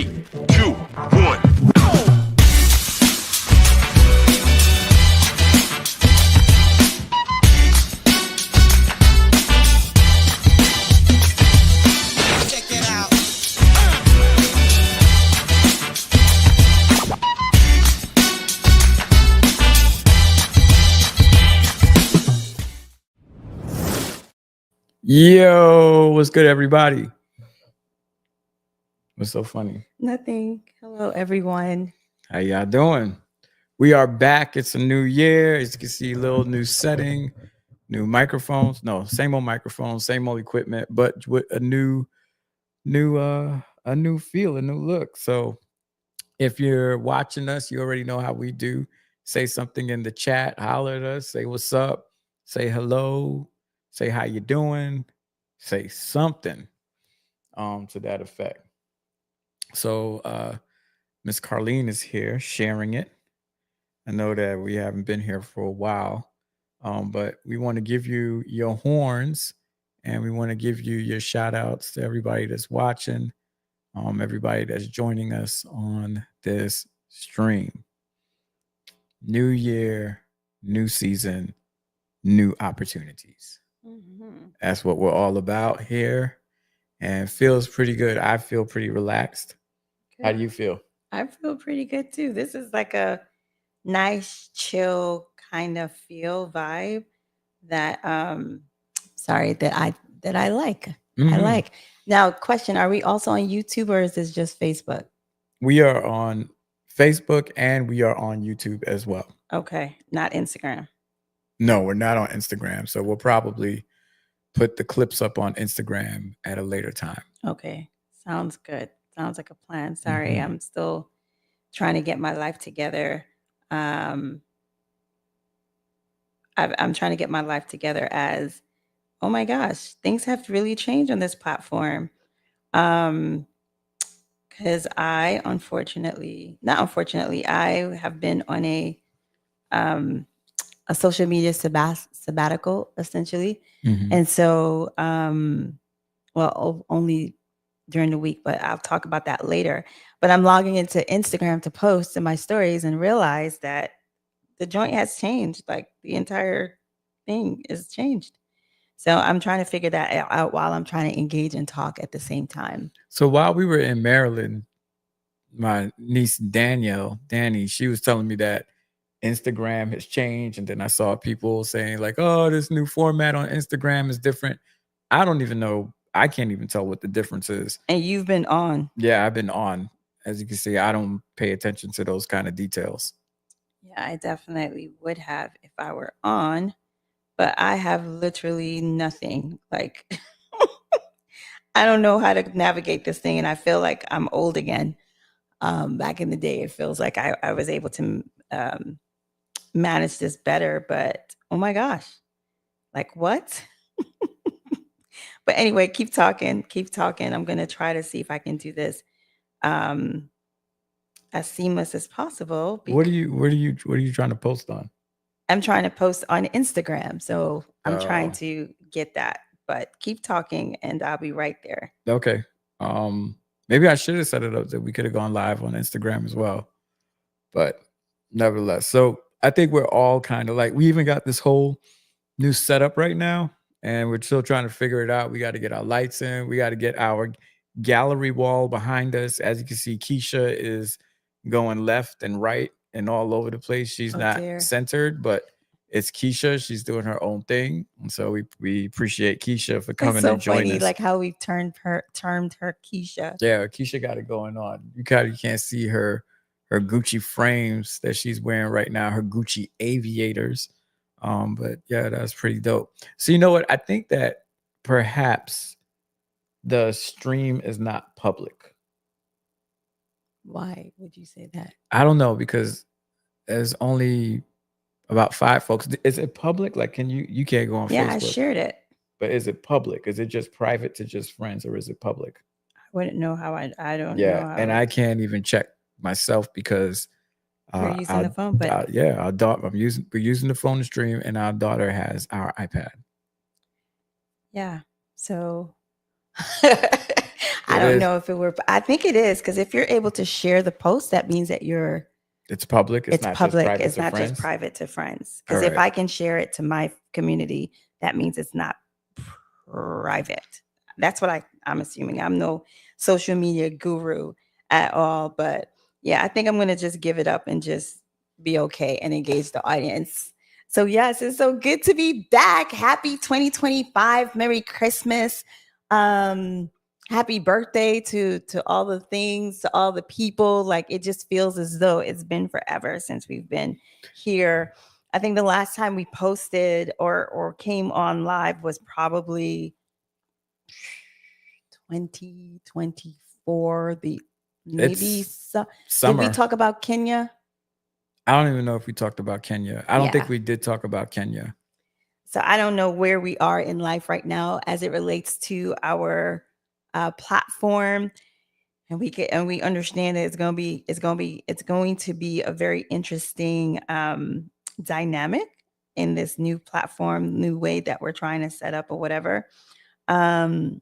3, 2, 1. Yo, what's good, everybody? What's so funny? Nothing. Hello, everyone. How y'all doing? We are back. It's a new year. As you can see, little new setting, new microphones. No, same old microphones, same old equipment, but with a new feel, a new look. So if you're watching us, you already know how we do. Say something in the chat, holler at us, say what's up, say hello, say how you doing, say something to that effect. So Miss Carlene is here sharing it. I know that we haven't been here for a while, but we want to give you your horns and we want to give you your shout outs to everybody that's watching, everybody that's joining us on this stream. New year, new season, new opportunities. Mm-hmm. That's what we're all about here, and feels pretty good. I feel pretty relaxed. Good. How do you feel? I feel pretty good too. This is like a nice, chill kind of feel vibe that that I like. Mm-hmm. I like. Now, question, are we also on YouTube or is this just Facebook? We are on Facebook and we are on YouTube as well. Okay, not Instagram. No, we're not on Instagram. So we'll probably put the clips up on Instagram at a later time. Okay, sounds good. Sounds like a plan. Sorry, I'm still trying to get my life together. I'm trying to get my life together as, oh my gosh, things have really changed on this platform. Because I have been on a social media sabbatical, essentially. Mm-hmm. And so, only during the week, but I'll talk about that later. But I'm logging into Instagram to post in my stories and realize that the joint has changed. Like the entire thing is changed. So I'm trying to figure that out while I'm trying to engage and talk at the same time. So while we were in Maryland, my niece Danny, she was telling me that Instagram has changed. And then I saw people saying like, oh, this new format on Instagram is different. I don't even know. I can't even tell what the difference is. And you've been on. Yeah, I've been on. As you can see, I don't pay attention to those kind of details. Yeah, I definitely would have if I were on. But I have literally nothing. Like, I don't know how to navigate this thing. And I feel like I'm old again. Back in the day, it feels like I was able to manage this better. But, oh my gosh. Like, what? But anyway, keep talking. I'm going to try to see if I can do this as seamless as possible. What are you trying to post on? I'm trying to post on Instagram. So I'm trying to get that, but keep talking and I'll be right there. Okay. Maybe I should have set it up that we could have gone live on Instagram as well, but nevertheless. So I think we're all kind of like, we even got this whole new setup right now and we're still trying to figure it out. We got to get our lights in. We got to get our gallery wall behind us. As you can see, Keisha is going left and right and all over the place. She's not centered, but it's Keisha. She's doing her own thing. And so we appreciate Keisha for coming and joining us. Like how we termed her Keisha. Yeah, Keisha got it going on. You can't see her Gucci frames that she's wearing right now, her Gucci aviators. But yeah, that's pretty dope. So you know what? I think that perhaps the stream is not public. Why would you say that? I don't know, because there's only about 5 folks. Is it public? Like, you can't go on Facebook? Yeah, I shared it. But is it public? Is it just private to just friends, or is it public? I wouldn't know how I don't know. Yeah, and I can't even check myself because you're using the phone. But yeah, we're using the phone to stream, and our daughter has our iPad. Yeah, so I It don't is. know if it were, I think it is because if you're able to share the post, that means that It's public. It's it's not just public. private It's to not just friends. private to friends. All Because if right. I can share it to my community, that means it's not private. That's what I'm assuming. I'm no social media guru at all, but yeah, I think I'm gonna just give it up and just be okay and engage the audience. So yes, it's so good to be back. Happy 2025. Merry Christmas. Um, happy birthday to all the things, to all the people. Like it just feels as though it's been forever since we've been here. I think the last time we posted or came on live was probably 2024. The maybe It's so, did we summer. talk about Kenya? I don't even know if we talked about Kenya. I don't think Yeah. we did talk about Kenya. So I don't know where we are in life right now as it relates to our platform, and we understand that it's going to be a very interesting dynamic in this new platform, new way that we're trying to set up or whatever. Um,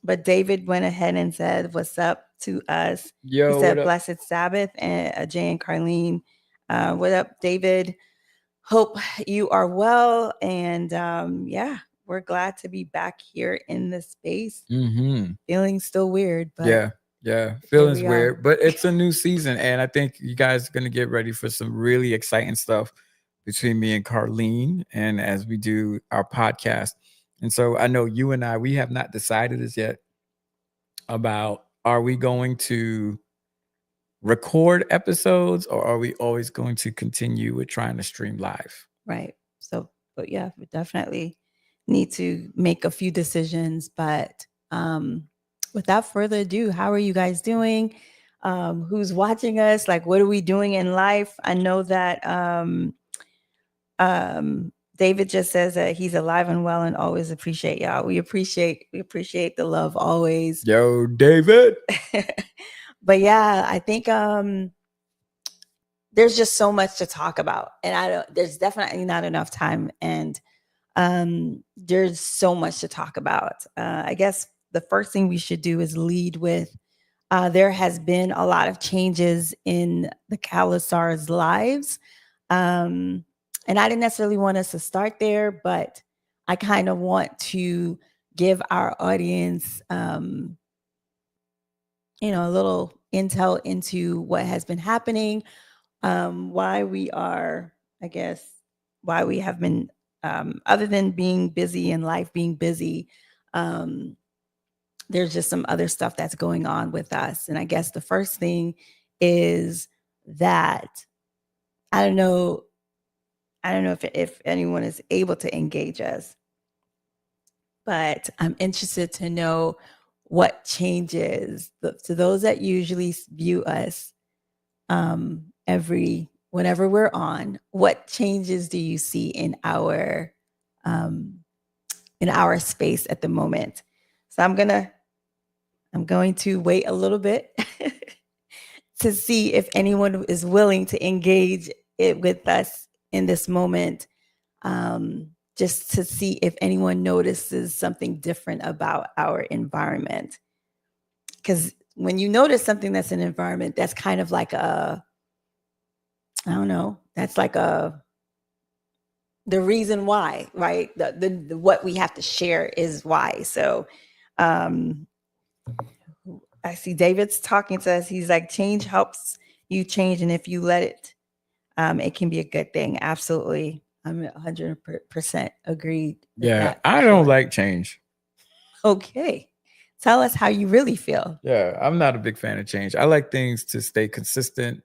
but David went ahead and said, "What's up?" to us. He Yo, what said, up? "Blessed Sabbath," and Jay and Carlene. What up, David? Hope you are well. And yeah, we're glad to be back here in this space. Mm-hmm. Feeling still weird, but Yeah, yeah. here Feelings we are. weird, but it's a new season, and I think you guys are gonna get ready for some really exciting stuff between me and Carlene, and as we do our podcast. And so I know you and I, we have not decided as yet about are we going to record episodes or are we always going to continue with trying to stream live? Right. So, but yeah, we definitely need to make a few decisions. But without further ado, how are you guys doing? Who's watching us? Like, what are we doing in life? I know that David just says that he's alive and well and always appreciate y'all. We appreciate the love always. Yo, David. But yeah, I think there's just so much to talk about, and there's definitely not enough time, and there's so much to talk about. I guess the first thing we should do is lead with there has been a lot of changes in the Calasars' lives. And I didn't necessarily want us to start there, but I kind of want to give our audience, a little intel into what has been happening, why we are, I guess, why we have been, other than being busy in life, being busy, um, there's just some other stuff that's going on with us. And I guess the first thing is that I don't know, if anyone is able to engage us, but I'm interested to know what changes to those that usually view us every whenever we're on. What changes do you see um, in our space at the moment? So I'm going to wait a little bit to see if anyone is willing to engage it with us in this moment, just to see if anyone notices something different about our environment. Because when you notice something that's an environment, that's kind of like I don't know, that's like the reason why, right? The what we have to share is why. So, um, I see David's talking to us. He's like, change helps you change. And if you let it, it can be a good thing. Absolutely. I'm 100% agreed with Yeah, that for I don't sure. like change. Okay. Tell us how you really feel. Yeah, I'm not a big fan of change. I like things to stay consistent,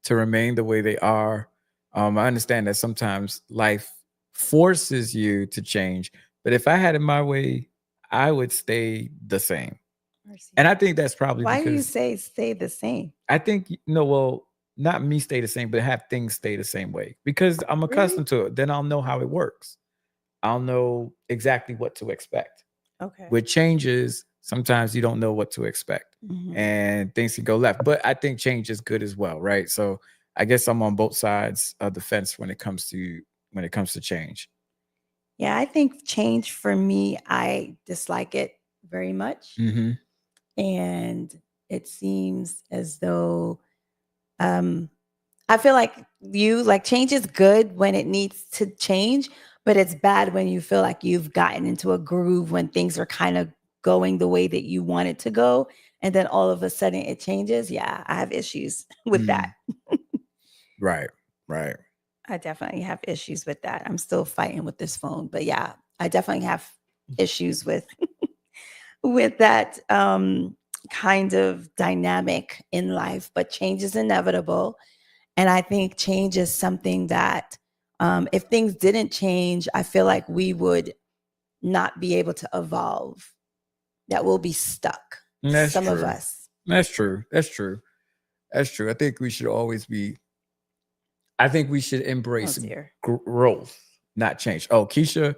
to remain the way they are. I understand that sometimes life forces you to change, but if I had it my way, I would stay the same. Mercy. And I think that's probably Why do you because say stay the same? I think, no, well, not me stay the same, but have things stay the same way because I'm Really? accustomed to it. Then I'll know how it works. I'll know exactly what to expect. Okay. With changes, sometimes you don't know what to expect Mhm. and things can go left. But I think change is good as well, right? So I guess I'm on both sides of the fence when it comes to change. Yeah, I think change for me, I dislike it very much. Hmm. And it seems as though um, I feel like change is good when it needs to change, but it's bad when you feel like you've gotten into a groove when things are kind of going the way that you want it to go. And then all of a sudden it changes. Yeah, I have issues with that. Mm, right, right. I definitely have issues with that. I'm still fighting with this phone, but yeah, I definitely have issues with with that kind of dynamic in life. But change is inevitable, and I think change is something that if things didn't change, I feel like we would not be able to evolve. That we'll be stuck. That's Some of true. us. That's true. That's true. That's true. I think we should always be. I think we should Oh embrace dear. growth, not change. Oh, Keisha.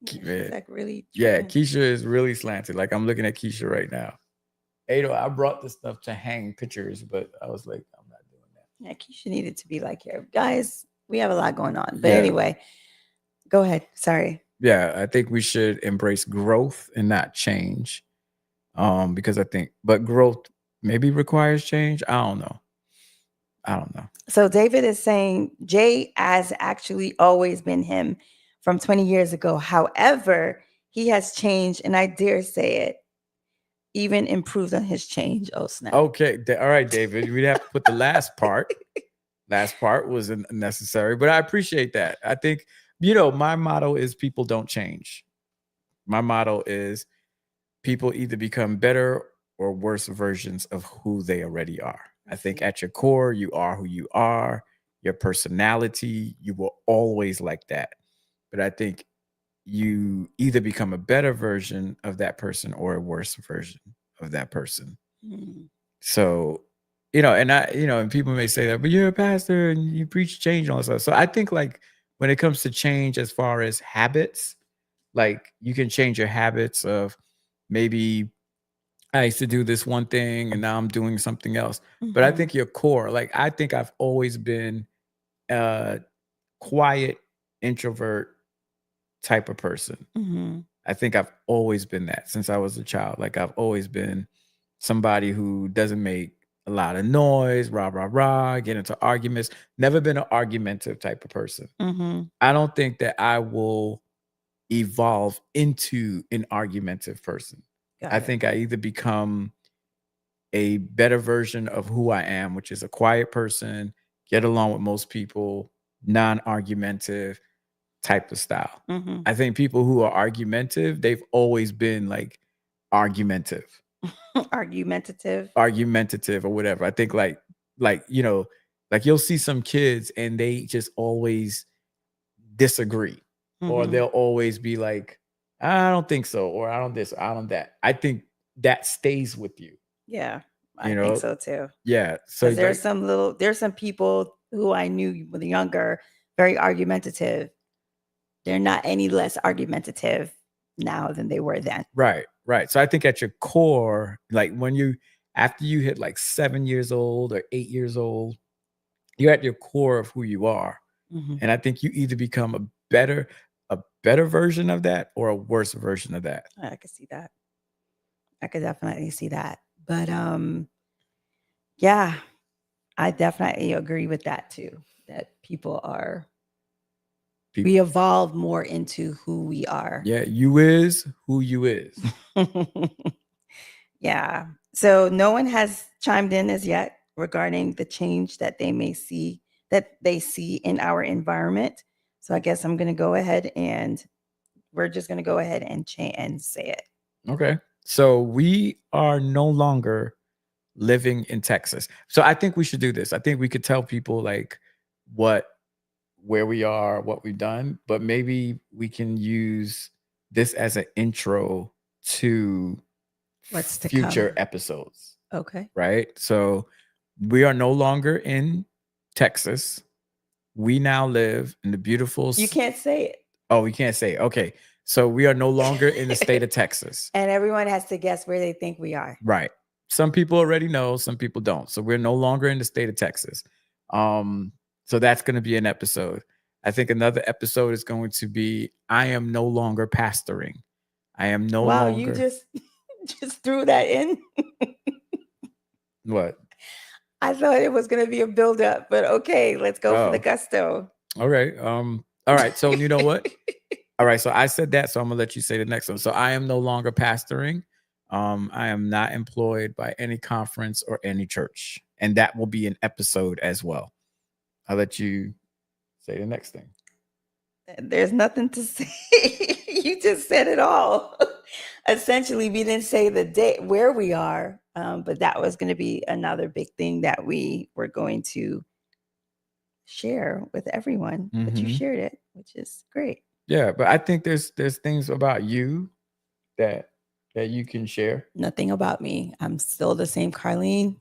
Yeah, she's Man, like really yeah, tripping. Keisha is really slanted. Like I'm looking at Keisha right now. Ado, I brought this stuff to hang pictures, but I was like, I'm not doing that. Yeah, Keisha needed to be like here. Guys, we have a lot going on. But Yeah, anyway, go ahead. Sorry. yeah. I think we should embrace growth and not change. Because I think, but growth maybe requires change. I don't know. I don't know. So David is saying Jay has actually always been him from 20 years ago. However, he has changed, and I dare say it, even improved on his change. Oh, snap. Okay, all right, David. We'd have to put the last part. Last part was unnecessary, but I appreciate that. I think my motto is people don't change. My motto is people either become better or worse versions of who they already are. I think at your core, you are who you are. Your personality, you will always like that. But I think you either become a better version of that person or a worse version of that person. Mm. So, and people may say that, but you're a pastor and you preach change and all that stuff. So I think like when it comes to change as far as habits, like you can change your habits of maybe I used to do this one thing and now I'm doing something else. But I Mhm. think your core, like I think I've always been a quiet introvert type of person. Mhm. I think I've always been that since I was a child. Like I've always been somebody who doesn't make a lot of noise, rah, rah, rah, get into arguments. Never been an argumentative type of person. Mhm. I don't think that I will evolve into an argumentative person. I Got it. think I either become a better version of who I am, which is a quiet person, get along with most people, non argumentative type of style. Mhm. I think people who are argumentative, they've always been like argumentative, Argumentative. argumentative or whatever. I think like you'll see some kids and they just always disagree, or Mhm. they'll always be like, I don't think so, or I don't this, I don't that. I think that stays with you, Yeah, I you think know? so too. Yeah. So Because like, there's some people who I knew when younger, very argumentative. They're not any less argumentative now than they were then. right, right. So I think at your core, like when you after you hit like 7 years old or 8 years old, you're at your core of who you are. Mhm. And I think you either become a better version of that or a worse version of that. I could see that. I could definitely see that. But yeah, I definitely agree with that too. That people are People, we evolve more into who we are. yeah, you is who you is. Yeah. So no one has chimed in as yet regarding the change that they see in our environment. So I guess I'm going to go ahead and we're just going to go ahead and and say it. Okay. So we are no longer living in Texas. So I think we should do this. I think we could tell people like what where we are, what we've done, but maybe we can use this as an intro to What's to future come? episodes, Okay. right? So we are no longer in Texas. We now live in the beautiful You can't say Oh, we can't say. Okay. So we are no longer in the state it. of Texas. And everyone has to guess where they think we are. Right. Some people already know, some people don't. So we're no longer in the state of Texas. Um, so that's going to be an episode. I think another episode is going to be I am no longer pastoring. I am no Wow, you longer just Just threw that in. What? I thought it was going to be a build up, but okay, let's go for the Oh, gusto. all right. All right. So you know what? All right. So I said that, so I'm gonna let you say the next one. So I am no longer pastoring. I am not employed by any conference or any church, and that will be an episode as well. I'll let you say the next thing. There's nothing to say. You just said it all. Essentially, we didn't say the day where we are, but that was going to be another big thing that we were going to share with everyone. But you Hmm. shared it, which is great. Yeah, but I think there's things about you that you can share. Nothing about me. I'm still the same Carlene.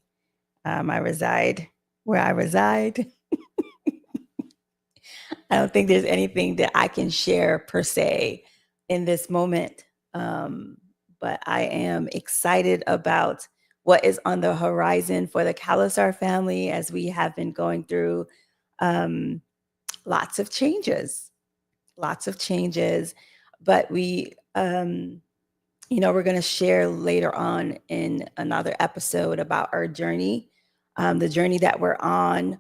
I reside where I reside. I don't think there's anything that I can share per se in this moment. Um, but I am excited about what is on the horizon for the Calasar family as we have been going through um, lots of changes, lots of changes. But we're going to share later on in another episode about our journey, the journey that we're on,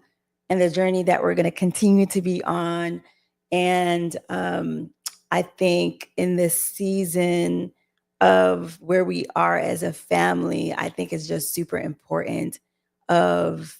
and the journey that we're going to continue to be on. And I think in this season of where we are as a family, I think it's just super important of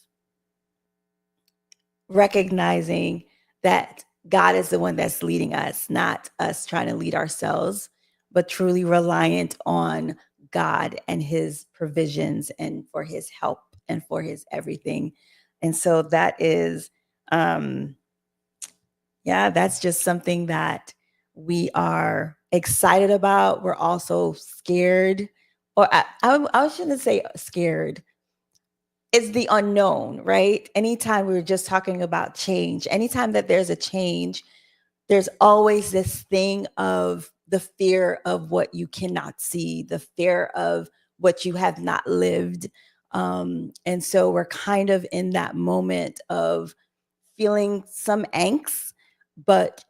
recognizing that God is the one that's leading us, not us trying to lead ourselves, but truly reliant on God and his provisions and for his help and for his everything. And so that is, yeah, that's just something that we are excited about. We're also scared, or I shouldn't say scared. It's the unknown, right? Anytime we were just talking about change, anytime that there's a change, there's always this thing of the fear of what you cannot see, the fear of what you have not lived. And so we're kind of in that moment of feeling some angst, but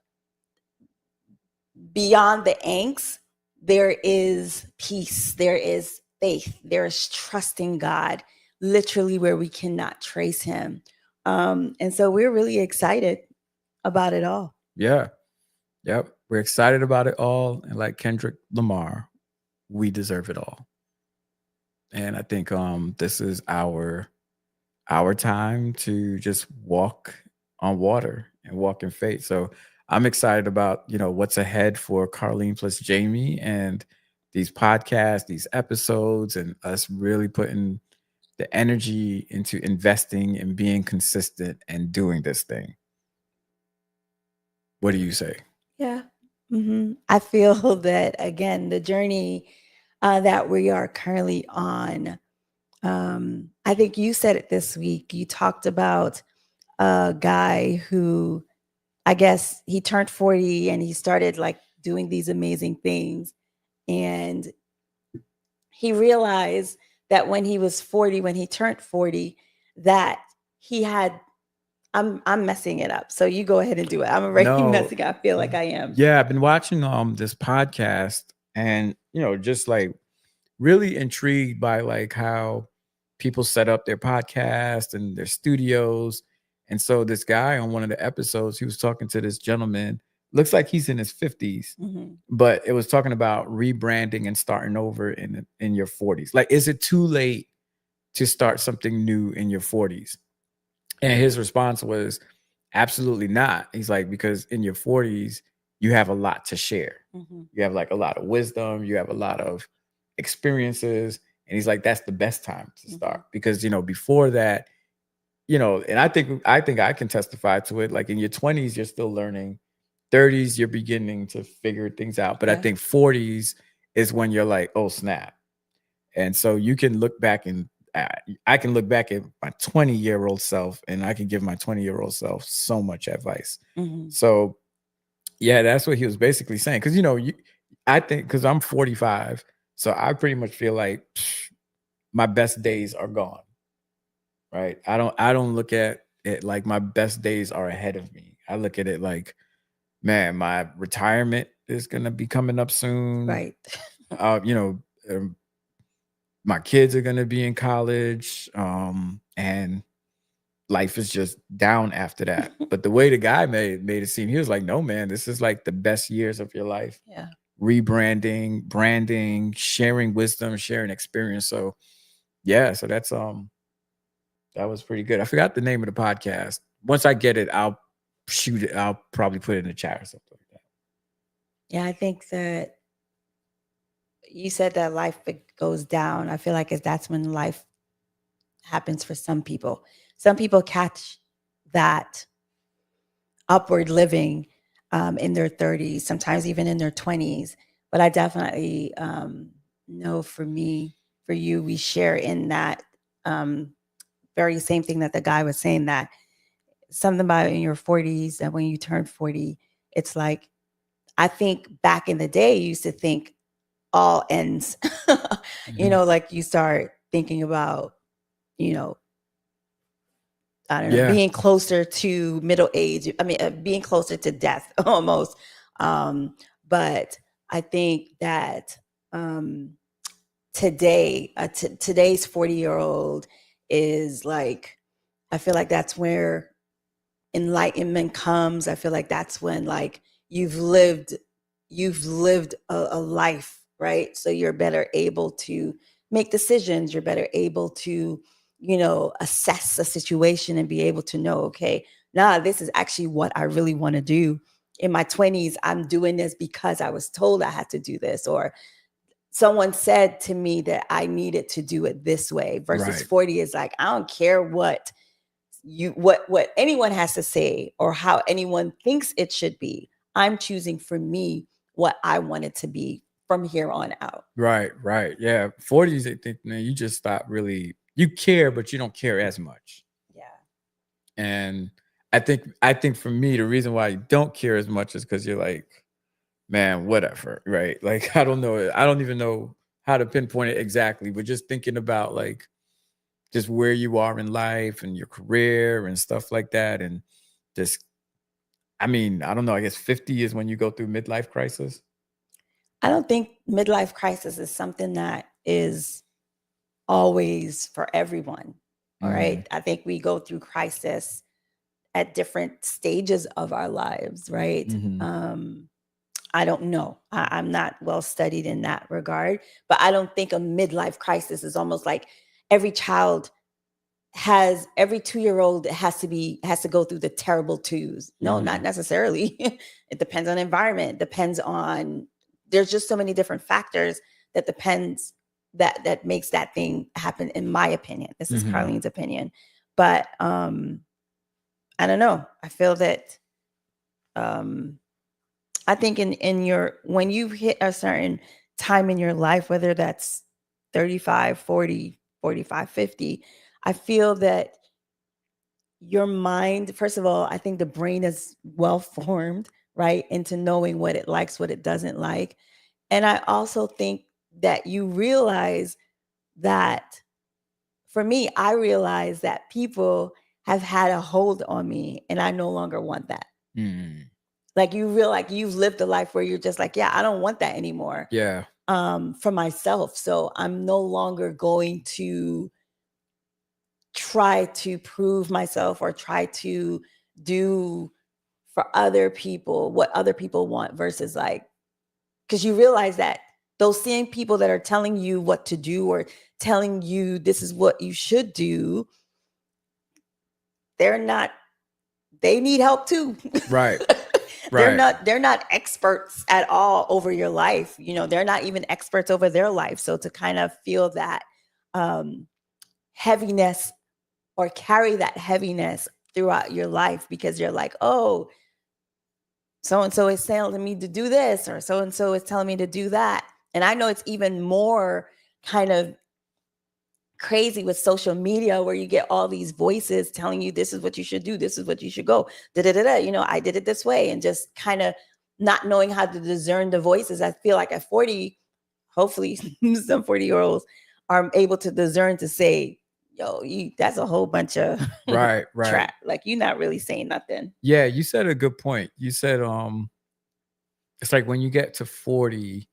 beyond the angst, there is peace, there is faith, there is trusting God, literally where we cannot trace him. And so we're really excited about it all. Yeah. Yep. We're excited about it all. And like Kendrick Lamar, we deserve it all. And I think this is our time to just walk on water and walk in faith. So I'm excited about, what's ahead for Carlene plus Jamie and these podcasts, these episodes, and us really putting the energy into investing and being consistent and doing this thing. What do you say? Yeah. I feel that, again, the journey that we are currently on, I think you said it this week. You talked about a guy who, I guess, he turned 40 and he started like doing these amazing things. And he realized that when he was 40, when he turned 40, that he had, I'm messing it up. So you go ahead and do it. I'm already No. messing up. I feel like I am. Yeah, I've been watching this podcast and just like really intrigued by like how people set up their podcast and their studios. And so this guy on one of the episodes, he was talking to this gentleman, looks like he's in his 50s, Mhm. but it was talking about rebranding and starting over in your 40s. Like, is it too late to start something new in your 40s? And his response was, absolutely not. He's like, because in your 40s, you have a lot to share. Mhm. You have like a lot of wisdom, you have a lot of experiences. And he's like, that's the best time to start. Because, before that, and I think I can testify to it. Like in your 20s, you're still learning. 30s, you're beginning to figure things out. But I Yeah. think 40s is when you're like, oh, snap. And so you can look back and I can look back at my 20-year-old self and I can give my 20-year-old self so much advice. Mhm. So yeah, that's what he was basically saying. Cause I think cause I'm 45. So I pretty much feel like my best days are gone. Right. I don't look at it like my best days are ahead of me. I look at it like, man, my retirement is gonna be coming up soon. Right. Uh, you know, um, my kids are gonna be in college, and life is just down after that. But the way the guy made it seem, he was like, "No, man, this is like the best years of your life. Yeah. Rebranding, branding, sharing wisdom, sharing experience." So yeah, so that was pretty good. I forgot the name of the podcast. Once I get it, I'll shoot it. I'll probably put it in the chat or something like that. Yeah, I think that you said that life goes down. I feel like that's when life happens for some people. Some people catch that upward living in their 30s, sometimes even in their 20s. But I definitely know for me, for you, we share in that um, very same thing that the guy was saying, that something about in your 40s, and when you turn 40, it's like, I think back in the day, you used to think all ends, Mhm. like you start thinking about, you know, I don't know, Yeah, being closer to middle age. I mean, being closer to death almost. Um, but I think that um, today, today's 40-year-old is like, I feel like that's where enlightenment comes. I feel like that's when like you've lived a life, right? So you're better able to make decisions, you're better able to, assess a situation and be able to know, okay, nah, this is actually what I really want to do. In my 20s, I'm doing this because I was told I had to do this, or someone said to me that I needed to do it this way. Versus right, 40 is like, I don't care what anyone has to say or how anyone thinks it should be. I'm choosing for me what I want it to be from here on out. right, right. Yeah, 40s. I think, man, you just stop really. You care, but you don't care as much. Yeah. And I think for me, the reason why you don't care as much is because you're like, man, whatever, right? Like, I don't know. I don't even know how to pinpoint it exactly, but just thinking about like just where you are in life and your career and stuff like that. And just, I mean, I don't know. I guess 50 is when you go through midlife crisis. I don't think midlife crisis is something that is always for everyone. All Mm, right. I think we go through crisis at different stages of our lives, right? hmm I don't know. I'm not well studied in that regard, but I don't think a midlife crisis is almost like every child every 2-year-old has to go through the terrible twos. No, not hmm necessarily. It depends on environment, depends on, there's just so many different factors that depends, that makes that thing happen, in my opinion. This is hmm Carlene's opinion. But I don't know. I feel that um I think in your, when you hit a certain time in your life, whether that's 35, 40, 45, 50, I feel that your mind, first of all, I think the brain is well formed, right, into knowing what it likes, what it doesn't like. And I also think that you realize that, for me, I realize that people have had a hold on me and I no longer want that. hmm Like, you feel like you've lived a life where you're just like, yeah, I don't want that anymore Yeah. for myself. So I'm no longer going to try to prove myself or try to do for other people what other people want, versus like, because you realize that those same people that are telling you what to do or telling you this is what you should do, they're not, they need help too. Right. they're Right. not they're not experts at all over your life. They're not even experts over their life. So to kind of feel that um heaviness, or carry that heaviness throughout your life, because you're like, oh, so and so is telling me to do this, or so and so is telling me to do that. And I know it's even more kind of crazy with social media, where you get all these voices telling you this is what you should do, this is what you should go, da da da da. I did it this way, and just kind of not knowing how to discern the voices. I feel like at 40, hopefully, some 40-year-olds are able to discern, to say, yo, that's a whole bunch of Right. Right. trap. Like, you're not really saying nothing. Yeah. You said a good point. You said, it's like when you get to 40,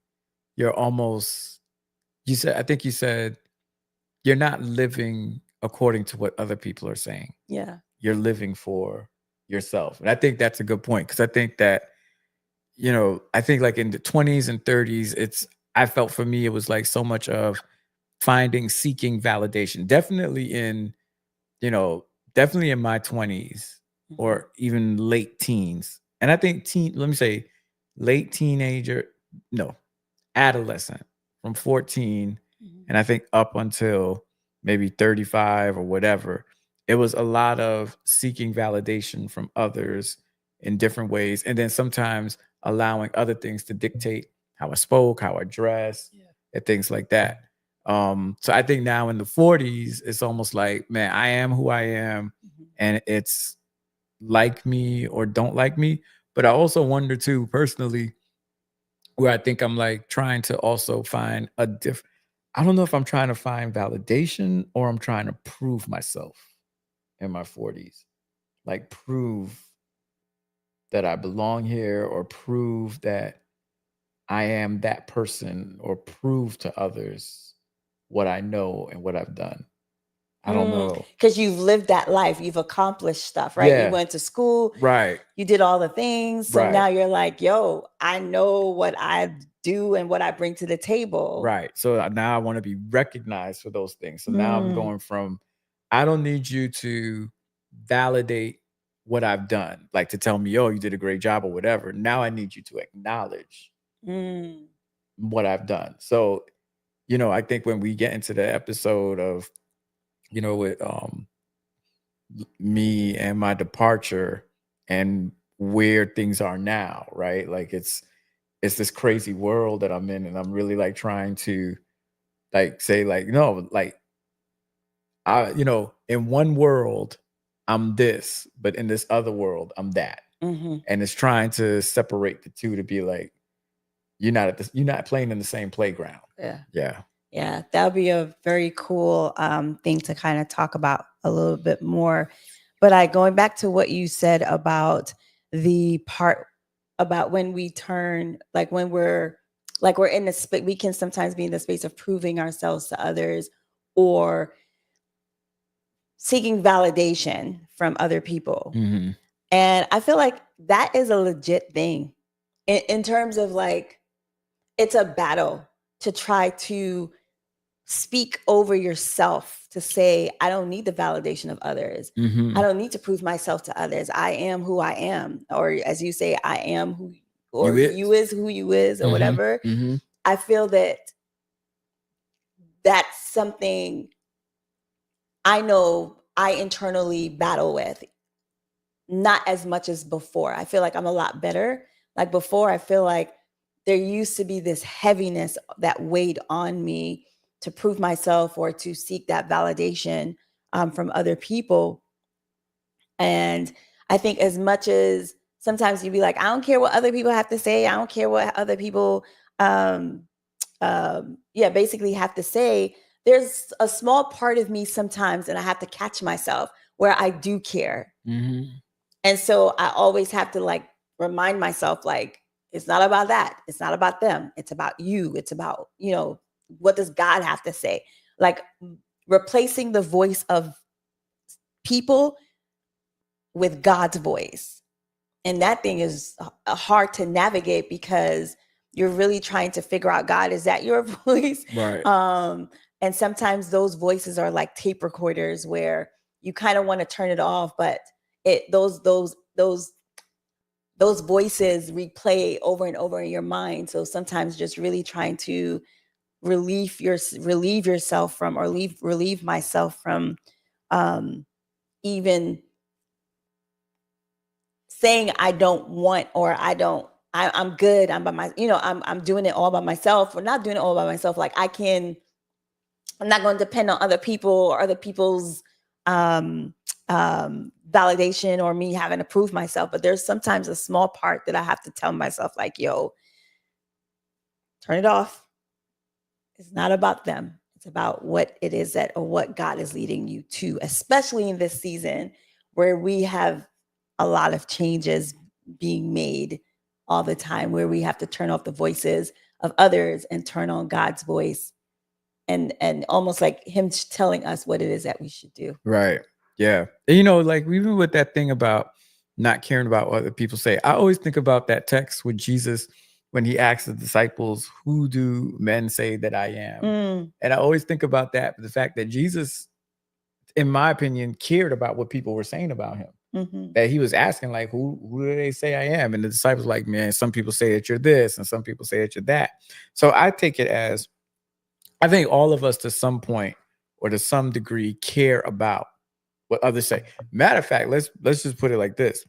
you're almost, I think you said you're not living according to what other people are saying. Yeah. You're living for yourself. And I think that's a good point, because I think that, I think like in the 20s and 30s, I felt for me, it was like so much of seeking validation. You know, definitely in my 20s Mhm. or even late teens. And I think let me say late teenager, no, adolescent, from 14, Mhm. and I think up until maybe 35 or whatever. It was a lot of seeking validation from others in different ways, and then sometimes allowing other things to dictate how I spoke, how I dressed, Yeah. and things like that. So I think now in the 40s, it's almost like, man, I am who I am, Mhm. and it's like me or don't like me. But I also wonder too, personally, where I think I'm like trying to also find I don't know if I'm trying to find validation or I'm trying to prove myself in my 40s. Like prove that I belong here, or prove that I am that person, or prove to others what I know and what I've done. I don't know. Because you've lived that life, you've accomplished stuff, right? You Yeah. went to school, Right. you did all the things. So Right. now you're like, yo, I know what I do and what I bring to the table. Right. So now I want to be recognized for those things. So now I'm Mm, going from, I don't need you to validate what I've done, like to tell me, oh, you did a great job or whatever. Now I need you to acknowledge mm, what I've done. So, I think when we get into the episode of, with me and my departure and where things are now, right? Like it's this crazy world that I'm in, and I'm really like trying to like say like, no, like in one world I'm this, but in this other world I'm that. mhm. And it's trying to separate the two to be like, you're not playing in the same playground. Yeah. Yeah. Yeah. That would be a very cool thing to kind of talk about a little bit more. But going back to what you said about the part about when we turn, like when we're in the space, we can sometimes be in the space of proving ourselves to others or seeking validation from other people. Hmm. And I feel like that is a legit thing in terms of like, it's a battle to try to speak over yourself to say, I don't need the validation of others. I Hmm. don't need to prove myself to others. I am who I am. Or as you say, I am who, or You you is. is who you is, or Hmm. whatever. Hmm. I feel that that's something I know I internally battle with, not as much as before. I feel like I'm a lot better. Like before, I feel like there used to be this heaviness that weighed on me to prove myself or to seek that validation from other people. And I think as much as sometimes you'd be like, I don't care what other people have to say, I don't care what other people, um, yeah, basically have to say. There's a small part of me sometimes, and I have to catch myself where I do care, Hmm. and so I always have to like remind myself, like, it's not about that. It's not about them. It's about you. It's about, what does God have to say? Like replacing the voice of people with God's voice. And that thing is hard to navigate because you're really trying to figure out, God, is that your voice? Right. And sometimes those voices are like tape recorders where you kind of want to turn it off, but those voices replay over and over in your mind. So sometimes just really trying to relieve yourself from, or relieve myself from, um, even saying I don't want, or I'm good. I'm by my, I'm doing it all by myself, or not doing it all by myself. Like I'm not going to depend on other people or other people's um, validation or me having to prove myself. But there's sometimes a small part that I have to tell myself, like, yo, turn it off. It's not about them. It's about what it is that, or what God is leading you to, especially in this season where we have a lot of changes being made all the time, where we have to turn off the voices of others and turn on God's voice. and almost like him telling us what it is that we should do. Right. Yeah. And, you know, like even with that thing about not caring about what other people say, I always think about that text with Jesus when he asked the disciples, "Who do men say that I am?" Mm, And I always think about that, the fact that Jesus, in my opinion, cared about what people were saying about him. mhm. That he was asking, like, who do they say I am? And the disciples were like, man, some people say that you're this, and some people say that you're that. So I take it as I think all of us to some point or to some degree care about what others say. Matter of fact, let's just put it like this.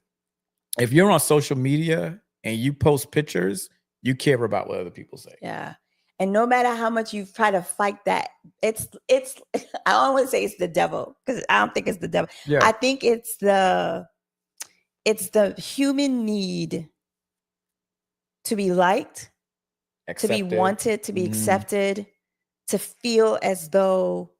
If you're on social media and you post pictures, you care about what other people say. Yeah. And no matter how much you try to fight that, it's I don't want to say it's the devil, because I don't think it's the devil. Yeah. I think it's the human need to be liked, to be Accepted. wanted, to be Mhm. accepted, to feel as though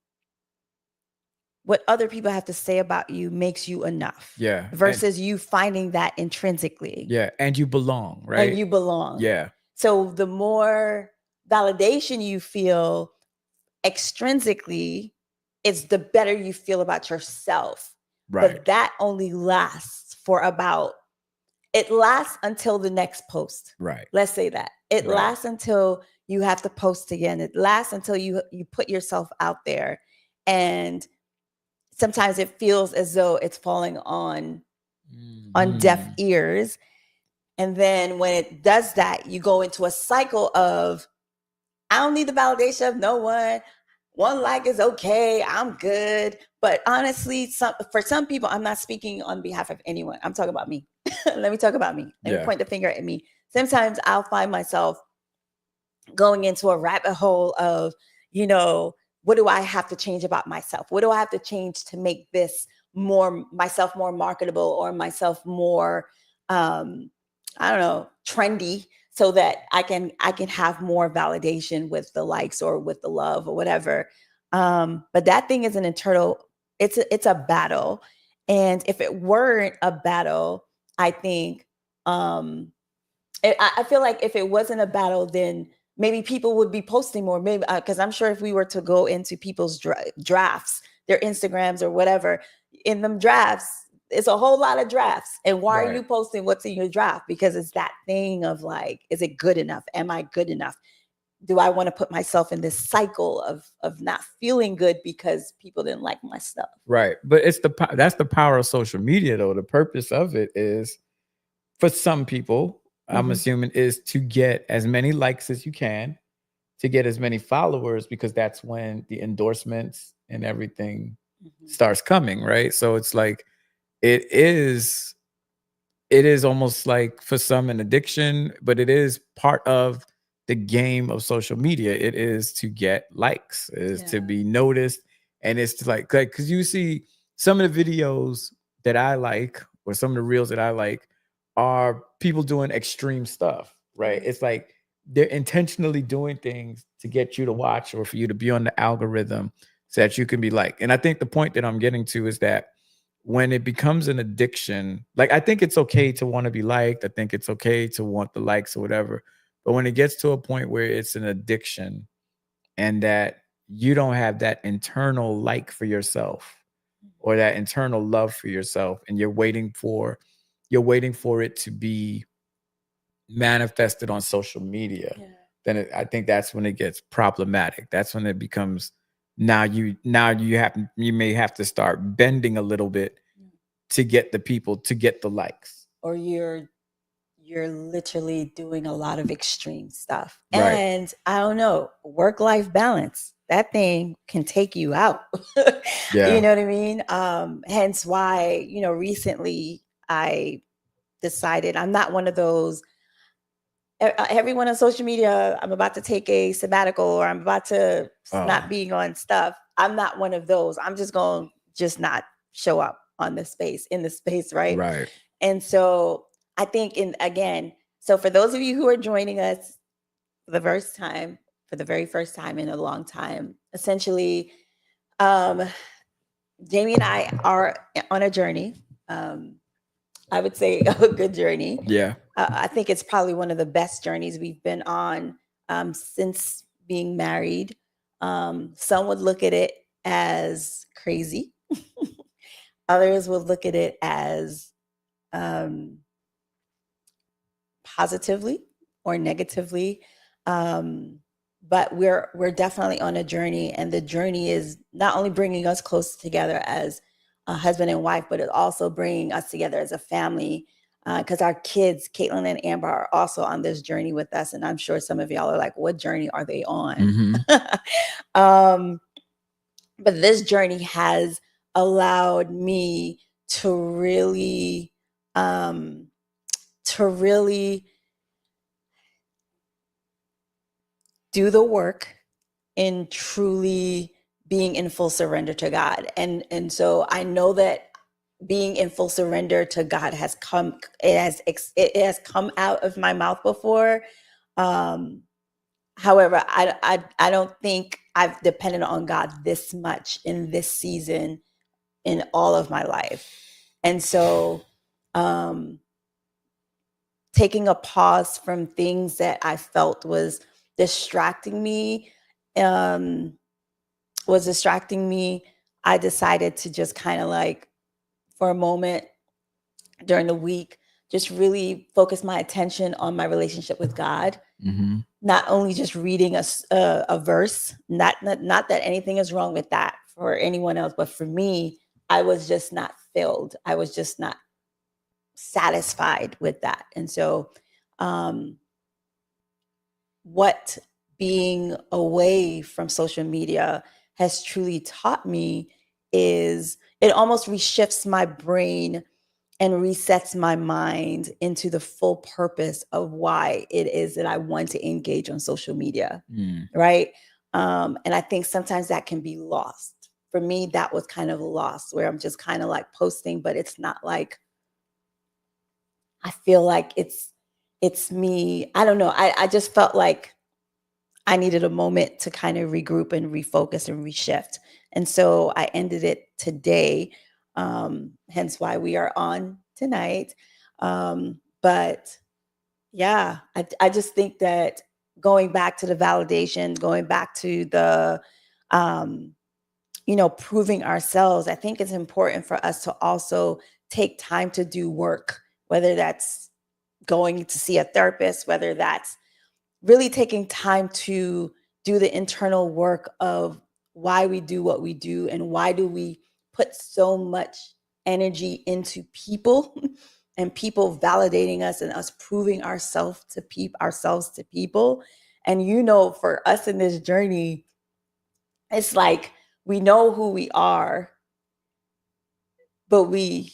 what other people have to say about you makes you enough. Yeah. Versus you finding that intrinsically. Yeah. And you belong, right? And you belong. Yeah. So the more validation you feel extrinsically, it's the better you feel about yourself. Right. But that only lasts for it lasts until the next post. Right. Let's say that. It Right. lasts until you have to post again. It lasts until you put yourself out there. And sometimes it feels as though it's falling on deaf ears. And then when it does that, you go into a cycle of, I don't need the validation of no one. One like is okay. I'm good. But honestly, for some people, I'm not speaking on behalf of anyone. I'm talking about me. Let me talk about me. Let me point the finger at me. Sometimes I'll find myself going into a rabbit hole of, what do I have to change about myself? What do I have to change to make myself more marketable, or myself more, I don't know, trendy, so that I can have more validation with the likes or with the love or whatever. But that thing is an internal, it's a battle. And if it weren't a battle, I think, I feel like if it wasn't a battle, then maybe people would be posting more. Maybe because I'm sure if we were to go into people's drafts, their Instagrams or whatever, in them drafts, it's a whole lot of drafts. And why are you posting what's in your draft? Because it's that thing of like, is it good enough? Am I good enough? Do I want to put myself in this cycle of not feeling good because people didn't like my stuff? Right. But that's the power of social media, though. The purpose of it is, for some people, I'm assuming, is to get as many likes as you can, to get as many followers, because that's when the endorsements and everything starts coming, right? So it's like it is almost like, for some, an addiction, but it is part of the game of social media. It is to get likes, it is to be noticed, and it's to like because you see some of the videos that I like, or some of the reels that I like, are people doing extreme stuff, right? It's like they're intentionally doing things to get you to watch, or for you to be on the algorithm, so that you can be like. And I think the point that I'm getting to is that when it becomes an addiction, like, I think it's okay to want to be liked. I think it's okay to want the likes or whatever. But when it gets to a point where it's an addiction, and that you don't have that internal like for yourself, or that internal love for yourself, and you're waiting for it to be manifested on social media, then I think that's when it gets problematic. That's when it becomes, you may have to start bending a little bit to get the people, to get the likes. Or you're literally doing a lot of extreme stuff. Right. And I don't know, work-life balance, that thing can take you out. Yeah. You know what I mean? Hence why, recently I decided I'm not one of those, everyone on social media, I'm about to take a sabbatical, or I'm about to not being on stuff. I'm not one of those. I'm just going to just not show up in the space, right? Right. And so I think, so for those of you who are joining us for the very first time in a long time, essentially, Jamie and I are on a journey. I would say a good journey. Yeah. I think it's probably one of the best journeys we've been on since being married. Some would look at it as crazy. Others would look at it as um, positively or negatively. Um, but we're definitely on a journey, and the journey is not only bringing us close together as a husband and wife, but it's also bringing us together as a family. Because our kids, Caitlin and Amber, are also on this journey with us, and I'm sure some of y'all are like, "What journey are they on?" Mm-hmm. um, but this journey has allowed me to really, um, to really do the work in truly being in full surrender to God. And so I know that being in full surrender to God has come, it has come out of my mouth before. Um, However, I don't think I've depended on God this much in this season in all of my life. And so um taking a pause from things that I felt distracting me um was distracting me, I decided to just kind of like for a moment during the week, just really focus my attention on my relationship with God. Mm-hmm. Not only just reading a verse, not that anything is wrong with that for anyone else, but for me, I was just not filled. I was just not satisfied with that. And so, um, what being away from social media has truly taught me is it almost reshifts my brain and resets my mind into the full purpose of why it is that I want to engage on social media. Mm. Right. And I think sometimes that can be lost. For me, that was kind of lost where I'm just kind of like posting, but it's not like I feel like it's me. I don't know. I just felt like I needed a moment to kind of regroup and refocus and reshift. And so I ended it today. Hence why we are on tonight. But yeah, I just think that going back to the validation, going back to the, um, proving ourselves, I think it's important for us to also take time to do work, whether that's going to see a therapist, whether that's really taking time to do the internal work of why we do what we do and why do we put so much energy into people and people validating us and us proving ourselves to people. And for us in this journey, it's like we know who we are, but we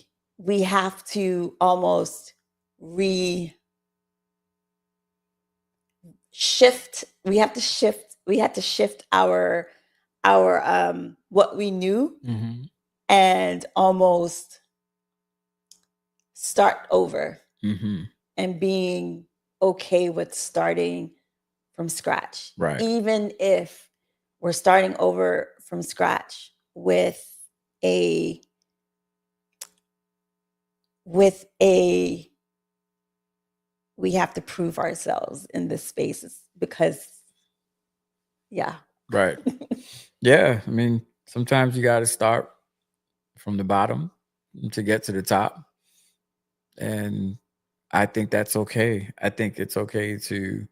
have to almost re shift we had to shift our what we knew Mm-hmm. and almost start over Mm-hmm. and being okay with starting from scratch, Right. even if we're starting over from scratch a with a we have to prove ourselves in this space because yeah. Right. Yeah. I mean, sometimes you got to start from the bottom to get to the top. And I think that's okay. I think it's okay to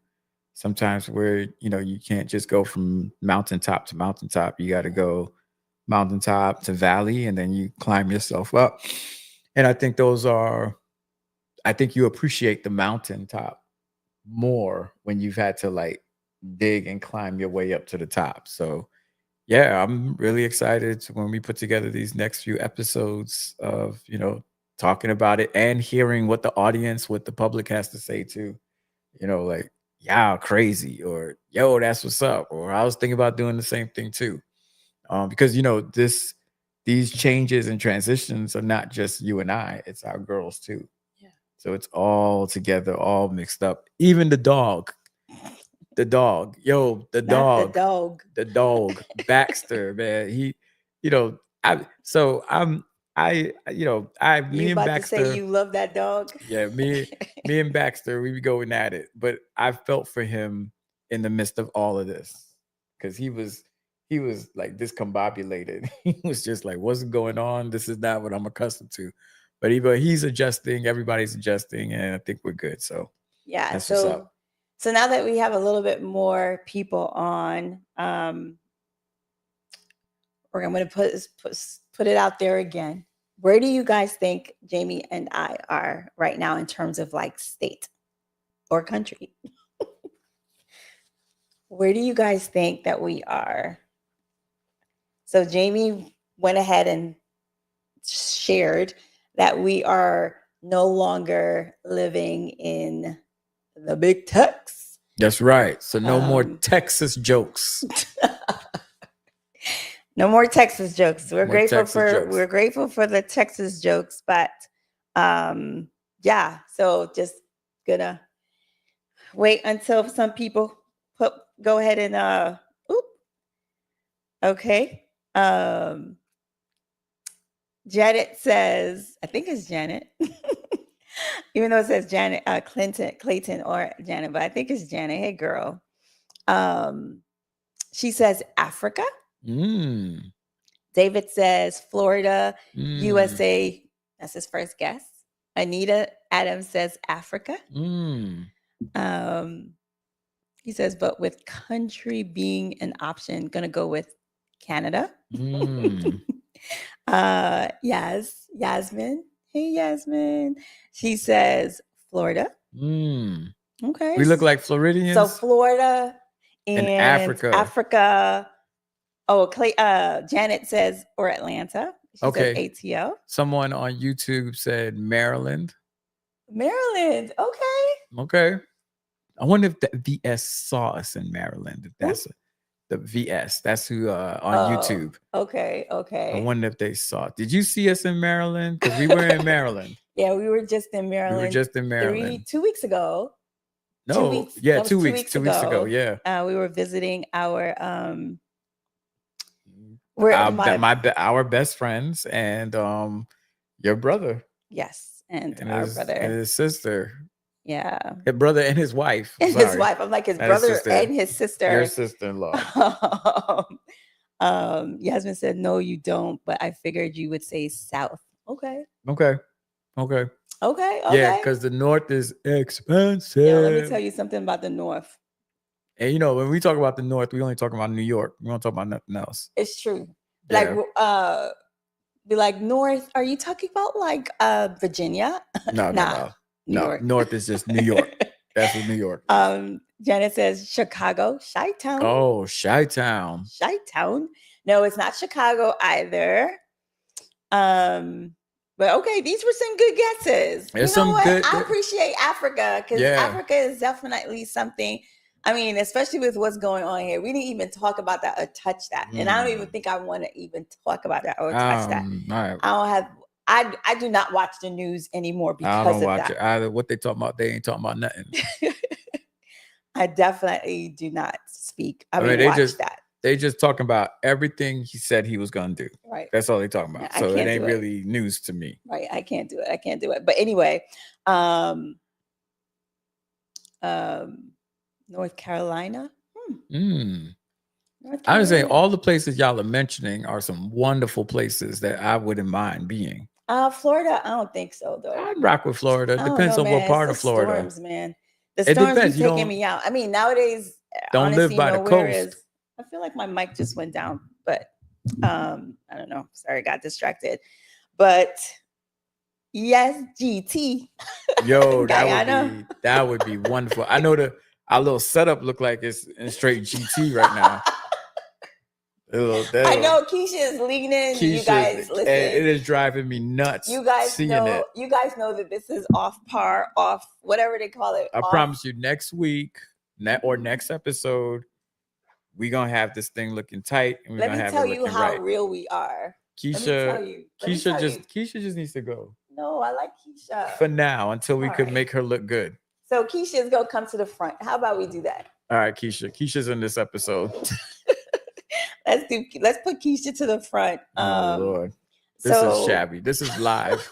sometimes where, you can't just go from mountaintop to mountaintop. You got to go mountaintop to valley and then you climb yourself up. And I think you appreciate the mountaintop more when you've had to like dig and climb your way up to the top. So, yeah, I'm really excited when we put together these next few episodes of, talking about it and hearing what the audience, what the public has to say too. Like, yeah, crazy, or yo, that's what's up, or I was thinking about doing the same thing too. Because these changes and transitions are not just you and I; it's our girls too. Yeah. So it's all together, all mixed up. Even the dog, yo, Not the dog. the dog, Baxter, man. You know, I so You me and about to say Baxter, you love that dog? yeah, me and Baxter, we be going at it. But I felt for him in the midst of all of this because he was like discombobulated. He was just like, what's going on? This is not what I'm accustomed to. But he's adjusting, everybody's adjusting, and I think we're good. So Yeah. that's what's up. So now that we have a little bit more people on, I'm going to put it out there again. Where do you guys think Jamie and I are right now in terms of like state or country? Where do you guys think that we are? So Jamie went ahead and shared that we are no longer living in the big Tex. That's right. So no more Texas jokes. No more Texas jokes. We're grateful for the Texas jokes, but yeah. So just gonna wait until some people go ahead and okay. Janet says, I think it's Janet, even though it says Janet, Clayton or Janet, but I think it's Janet. Hey, girl. She says Africa. David says Florida, USA. That's his first guess. Anita Adams says Africa. He says, but with country being an option, gonna go with Canada. Yes, Yasmin. Hey, Yasmin. She says Florida. Okay. We look like Floridians. So Florida and Africa. Oh, Janet says or Atlanta. She says ATL. Someone on YouTube said Maryland. Maryland. Okay. I wonder if the VS saw us in Maryland. If that's the VS. That's who on YouTube. Okay. I wonder if they saw it. Did you see us in Maryland? Because we were in Maryland. Yeah, we were just in Maryland. 2 weeks ago. No, 2 weeks. Yeah, 2 weeks. 2 weeks ago. Yeah. We were visiting our our best friends and your brother. Yes, and our brother and his sister. Yeah, his brother and his wife. And his wife. I'm like his brother and his sister. Your sister-in-law. Yasmin said, "No, you don't." But I figured you would say South. Okay. Yeah, because the North is expensive. Yeah, let me tell you something about the North. And when we talk about the North, we only talk about New York. We don't talk about nothing else. It's true. Be like North. Are you talking about like Virginia? No. North is just New York. That's New York. Janet says Chicago, Chi-Town. Oh, Chi-Town. Chi-Town. No, it's not Chicago either. But okay, these were some good guesses. There's some good. I appreciate Africa because Africa is definitely something. I mean, especially with what's going on here, we didn't even talk about that or touch that, and I don't even think I want to even talk about that or touch that. Right. I don't have. I do not watch the news anymore because I don't of watch that. it either. What they talking about? They ain't talking about nothing. I definitely do not speak. I mean, watch that. They just talking about everything he said he was gonna do. Right. That's all they talking about. So it ain't really news to me. Right. I can't do it. But anyway, North Carolina. I would say all the places y'all are mentioning are some wonderful places that I wouldn't mind being. Florida, I don't think so though. I'd rock with Florida. Depends on what part of Florida. Storms, man. The storms be taking me out. I mean, nowadays, don't live by the coast. I feel like my mic just went down, but I don't know. Sorry, got distracted. But yes, GT. Yo, that would be wonderful. I know our little setup look like it's in straight GT right now. I know Keisha is leaning. You guys listen. It is driving me nuts. You guys know. You guys know that this is off whatever they call it. I promise you, next week or next episode, we're gonna have this thing looking tight, and we're gonna have it looking right. Let me tell you how real we are. Keisha just needs to go. No, I like Keisha for now until we could make her look good. So Keisha is gonna come to the front. How about we do that? All right, Keisha. Keisha's in this episode. Let's put Keisha to the front. Oh Lord, this is shabby. This is live.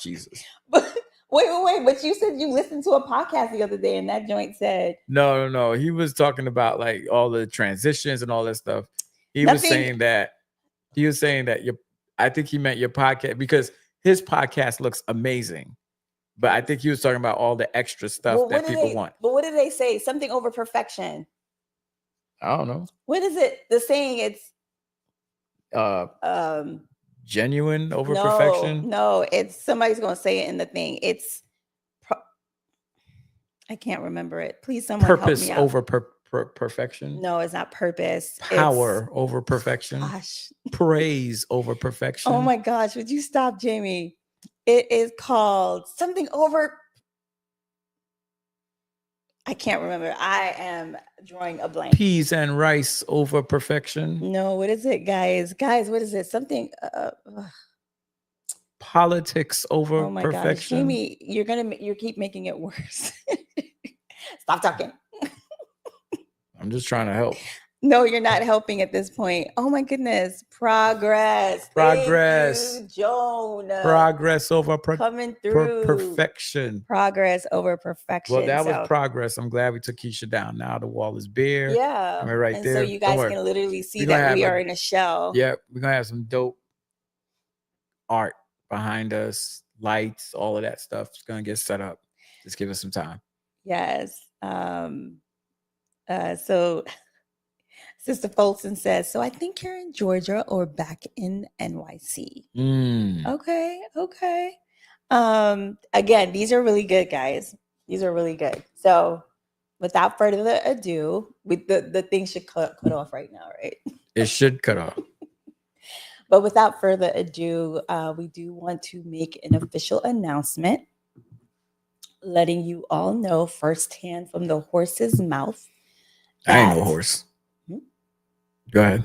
Jesus. But wait. But you said you listened to a podcast the other day, and that joint said no. He was talking about like all the transitions and all that stuff. He was Nothing. saying that your I think he meant your podcast because his podcast looks amazing. But I think he was talking about all the extra stuff that people want. But what did they say? Something over perfection. I don't know. What is it? The saying it's Genuine over perfection. No, it's somebody's gonna say it in the thing. It's I can't remember it. Please, someone purpose help me out. Over perfection. No, it's not purpose. Power over perfection. Gosh. Praise over perfection. Oh my gosh, would you stop, Jamie? It is called something over. I can't remember. I am drawing a blank. Peas and rice over perfection. No, what is it, guys? Guys, what is it? Something. Politics over oh my perfection. gosh, Jamie, you keep making it worse. Stop talking. I'm just trying to help. No, you're not helping at this point. Oh my goodness. Progress. Progress. Thank you, Joan. Progress over coming through. Perfection. Progress over perfection. Well, that was progress. I'm glad we took Keisha down. Now the wall is bare. Yeah. We're right there. So you guys can literally see that we are in a shell. Yeah, we're gonna have some dope art behind us, lights, all of that stuff. It's gonna get set up. Just give us some time. Yes. So Sister Folsom says, so I think you're in Georgia or back in NYC. Okay. Again, these are really good, guys. These are really good. So without further ado, the thing should cut off right now, right? It should cut off. But without further ado, we do want to make an official announcement, letting you all know firsthand from the horse's mouth. I ain't no horse. Go ahead.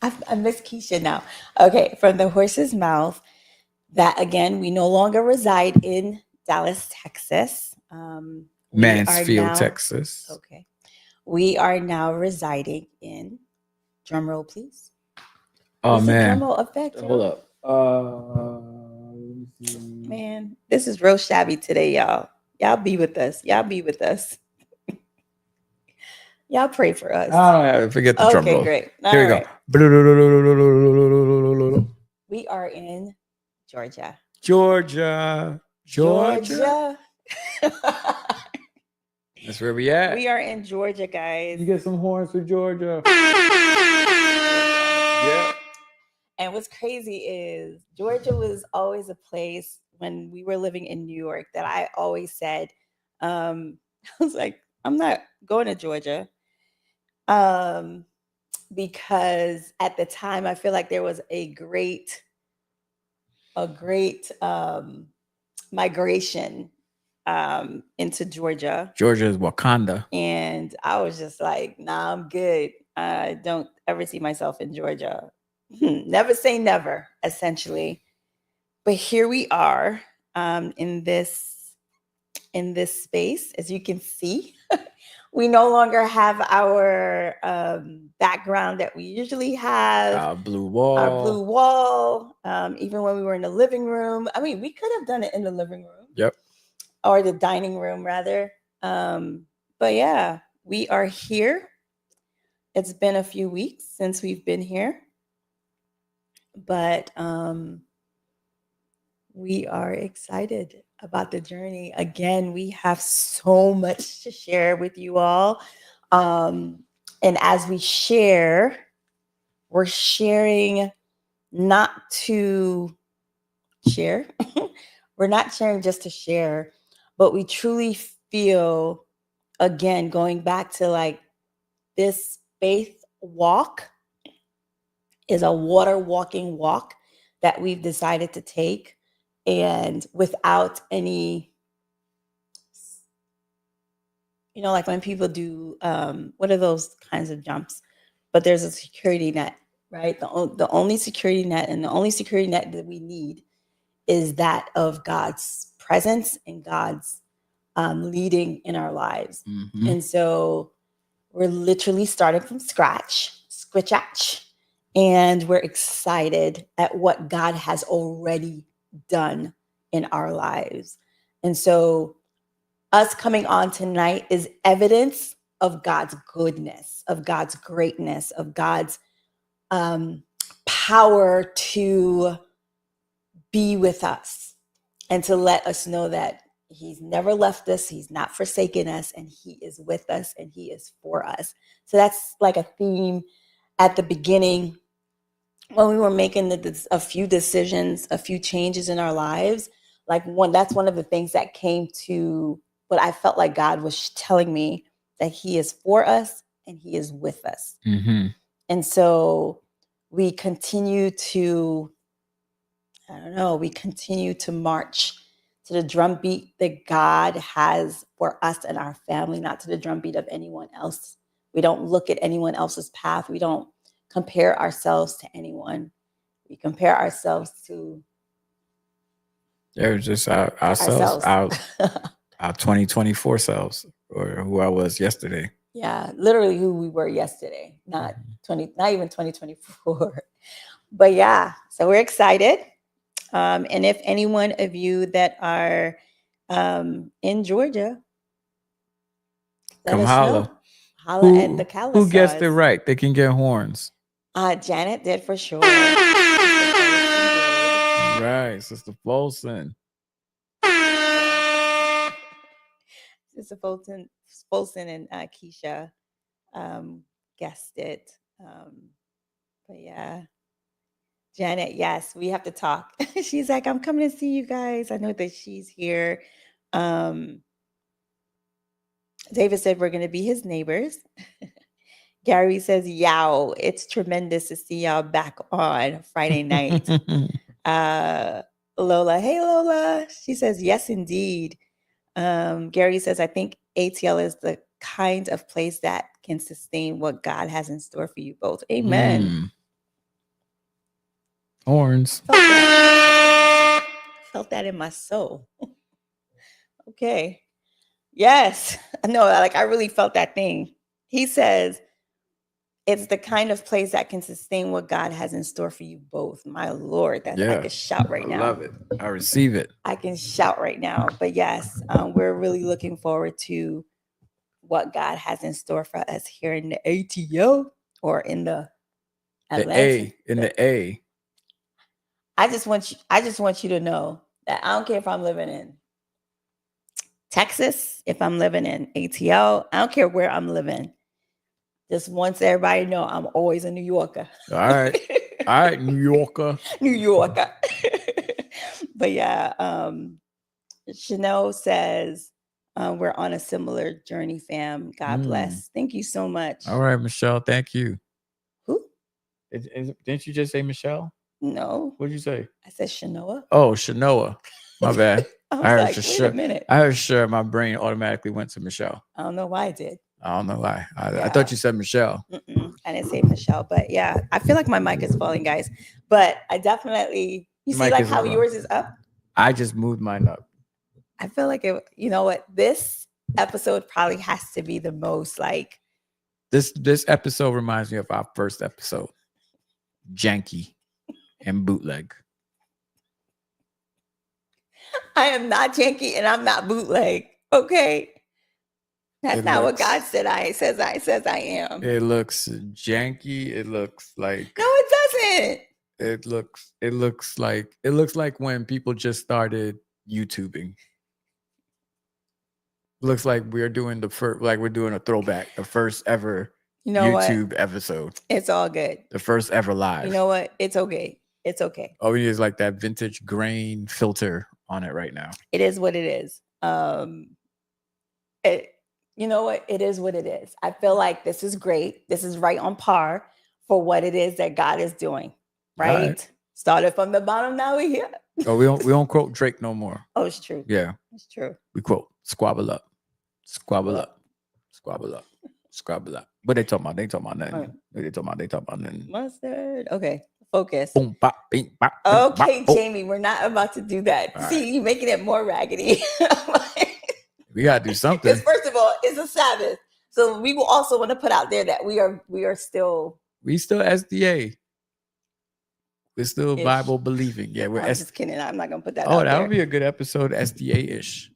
I miss Keisha now. Okay, from the horse's mouth that, again, we no longer reside in Dallas, Texas. Mansfield, Texas. Okay. We are now residing in, drum roll, please. Oh, man. Drum roll effect. Hold up. Man, this is real shabby today, y'all. Y'all be with us. Y'all pray for us. Oh, forget the drum roll. Okay, great. Here we go. We are in Georgia. Georgia. That's where we at. We are in Georgia, guys. You get some horns for Georgia. Yeah. And what's crazy is Georgia was always a place when we were living in New York that I always said, I was like, I'm not going to Georgia. Because at the time I feel like there was a great migration into Georgia. Georgia is Wakanda. And I was just like, nah, I'm good. I don't ever see myself in Georgia. Never say never, essentially. But here we are in this space, as you can see. We no longer have our background that we usually have. Our blue wall. Even when we were in the living room. I mean, we could have done it in the living room. Yep. Or the dining room, rather. But yeah, we are here. It's been a few weeks since we've been here. But we are excited about the journey. Again, we have so much to share with you all. And as we share, we're sharing not to share. We're not sharing just to share, but we truly feel, again, going back to like this faith walk is a water walking walk that we've decided to take. And without any, like when people do, what are those kinds of jumps? But there's a security net, right? The only security net and the only security net that we need is that of God's presence and God's leading in our lives. Mm-hmm. And so we're literally starting from scratch, and we're excited at what God has already done in our lives. And so us coming on tonight is evidence of God's goodness, of God's greatness, of God's power to be with us and to let us know that he's never left us, he's not forsaken us, and he is with us and he is for us. So that's like a theme at the beginning when we were making a few decisions, a few changes in our lives. That's one of the things that came to what I felt like God was telling me, that he is for us and he is with us. Mm-hmm. And so we continue to, we continue to march to the drumbeat that God has for us and our family, not to the drumbeat of anyone else. We don't look at anyone else's path. We don't compare ourselves to anyone. We compare ourselves to They're just ourselves, our 2024 selves, or who I was yesterday. Yeah, literally who we were yesterday, not even 2024. But yeah, so we're excited. And if any one of you that are in Georgia, Come let us holla. know. Holla at the Catalyze. Who guessed it right? They can get horns. Janet did for sure. Right, Sister Folson. Sister Folson and Keisha guessed it. But yeah. Janet, yes, we have to talk. She's like, I'm coming to see you guys. I know that she's here. David said we're going to be his neighbors. Gary says, yow, it's tremendous to see y'all back on Friday night. Lola, hey, Lola. She says, yes, indeed. Gary says, I think ATL is the kind of place that can sustain what God has in store for you both. Amen. Horns. Felt that in my soul. Okay. Yes. No, like I really felt that thing. He says, it's the kind of place that can sustain what God has in store for you both. My Lord, I can shout right now. I love it. I receive it. I can shout right now. But yes, we're really looking forward to what God has in store for us here in the ATO or in the Atlanta. The A. I just want you to know that I don't care if I'm living in Texas, if I'm living in ATL, I don't care where I'm living. Just wants everybody to know I'm always a New Yorker. All right, New Yorker. New Yorker. But yeah, Chanel says, we're on a similar journey, fam. God bless. Thank you so much. All right, Michelle. Thank you. Who? Didn't you just say Michelle? No. What did you say? I said Shanoa. Oh, Shanoa. My bad. I was like, wait a minute. I heard sure. My brain automatically went to Michelle. I don't know why I did. I don't know why. I thought you said Michelle. I didn't say Michelle, but yeah, I feel like my mic is falling, guys. But I definitely, you see like how yours is up? I just moved mine up. I feel like you know what? This episode probably has to be the most like. This episode reminds me of our first episode. Janky and bootleg. I am not janky and I'm not bootleg. Okay. That's not what God said says I am. It looks janky. It looks like no, it doesn't. It looks like when people just started YouTubing. Looks like we're doing we're doing a throwback, the first ever YouTube episode. It's all good. The first ever live. You know what? It's okay. It's okay. Oh, it is like that vintage grain filter on it right now. It is what it is. You know what? It is what it is. I feel like this is great. This is right on par for what it is that God is doing. Right? Started from the bottom, now we're here. Oh, we don't quote Drake no more. Oh, it's true. Yeah. It's true. We quote squabble up. Squabble up. Squabble up. Squabble up. What they talking about? They talking about nothing. They talking about nothing. Mustard. Okay. Focus. Boom, bop, bing, bop, okay, bop, Jamie, we're not about to do that. All See, you're making it more raggedy. We gotta do something. Because first of all, it's a Sabbath. So we will also want to put out there that we are still SDA. We're still Bible believing. Yeah, we're just kidding. I'm not gonna put that out there. Oh, that would be a good episode, SDA-ish.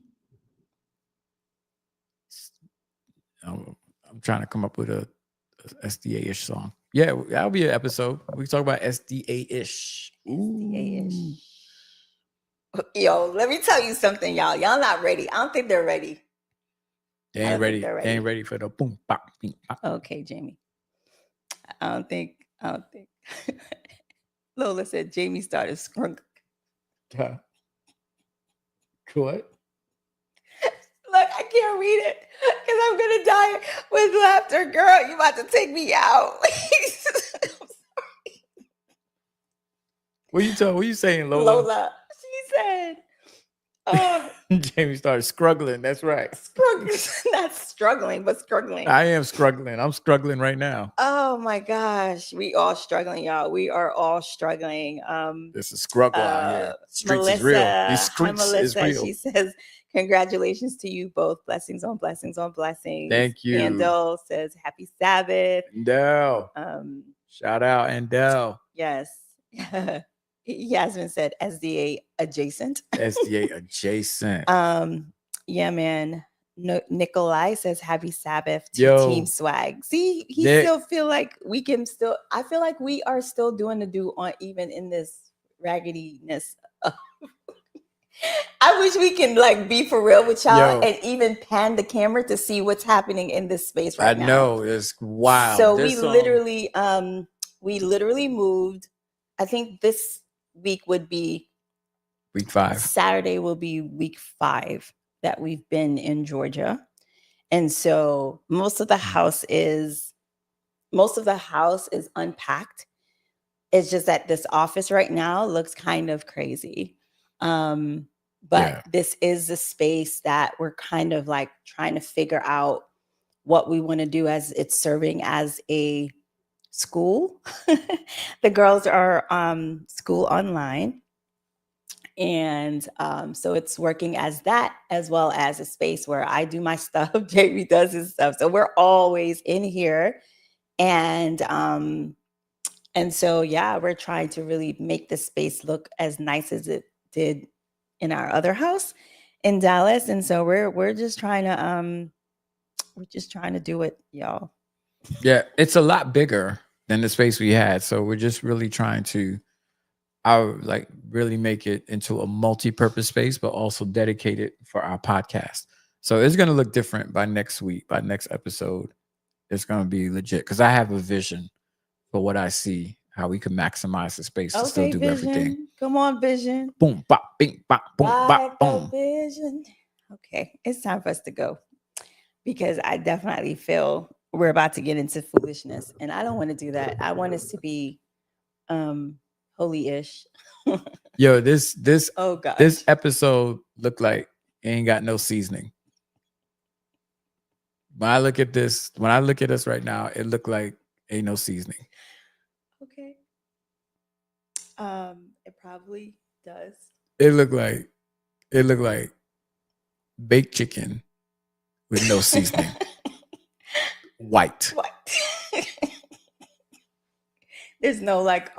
I'm trying to come up with a SDA-ish song. Yeah, that'll be an episode. We talk about SDA-ish. SDA-ish. Yo, let me tell you something, y'all. Y'all not ready. I don't think they're ready. They ain't ready. They ain't ready for the boom bop beep bop. Okay, Jamie. I don't think. Lola said Jamie started scrunk. What? Look, I can't read it because I'm gonna die with laughter. Girl, you about to take me out. What you saying, Lola? Lola. She said, Jamie started struggling. That's right. Not struggling, but struggling. I am struggling. I'm struggling right now. Oh my gosh. We all struggling, y'all. We are all struggling. There's a struggle out here. Streets Melissa, is real. These streets Melissa, is real. she says, congratulations to you both. Blessings on blessings on blessings. Thank you. Andel says, happy Sabbath. Andel. Shout out, Andel. Yes. Yasmin said SDA adjacent. SDA adjacent. Yeah, man. Nikolai says happy Sabbath to Team Swag. See, still feel like we can still, I feel like we are still doing the do on even in this raggediness. I wish we can like be for real with y'all and even pan the camera to see what's happening in this space right now. I know, it's wild. So we literally moved. I think this week would be week 5. Saturday will be week 5 that we've been in Georgia. And so most of the house is unpacked. It's just that this office right now looks kind of crazy. But this is the space that we're kind of like trying to figure out what we want to do as it's serving as a school. The girls are school online. And so it's working as that, as well as a space where I do my stuff, Jamie does his stuff. So we're always in here. And so, yeah, we're trying to really make the space look as nice as it did in our other house in Dallas. And so we're just trying to do it, y'all. Yeah, it's a lot bigger than the space we had. So we're just really trying to really make it into a multi-purpose space, but also dedicated for our podcast. So it's going to look different by next week, by next episode. It's going to be legit because I have a vision for what I see, how we can maximize the space to still do vision. everything. Come on, vision. Boom, bop, bing, bop, boom, bop, boom. Vision. Okay, it's time for us to go because I definitely feel we're about to get into foolishness, and I don't want to do that. I want us to be holy-ish. Yo, this oh god, this episode looked like it ain't got no seasoning. When I look at us right now, it looked like ain't no seasoning. Okay. It probably does. It looked like baked chicken with no seasoning. White. There's no like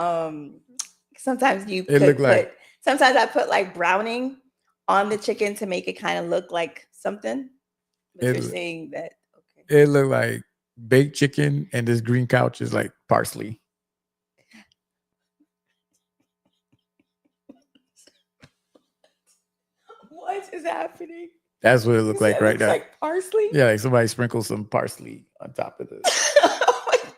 sometimes sometimes I put like browning on the chicken to make it kind of look like something. But you're saying that it looked like baked chicken and this green couch is like parsley. What is happening? That's what it looked like right now. Like parsley? Yeah, like somebody sprinkled some parsley on top of the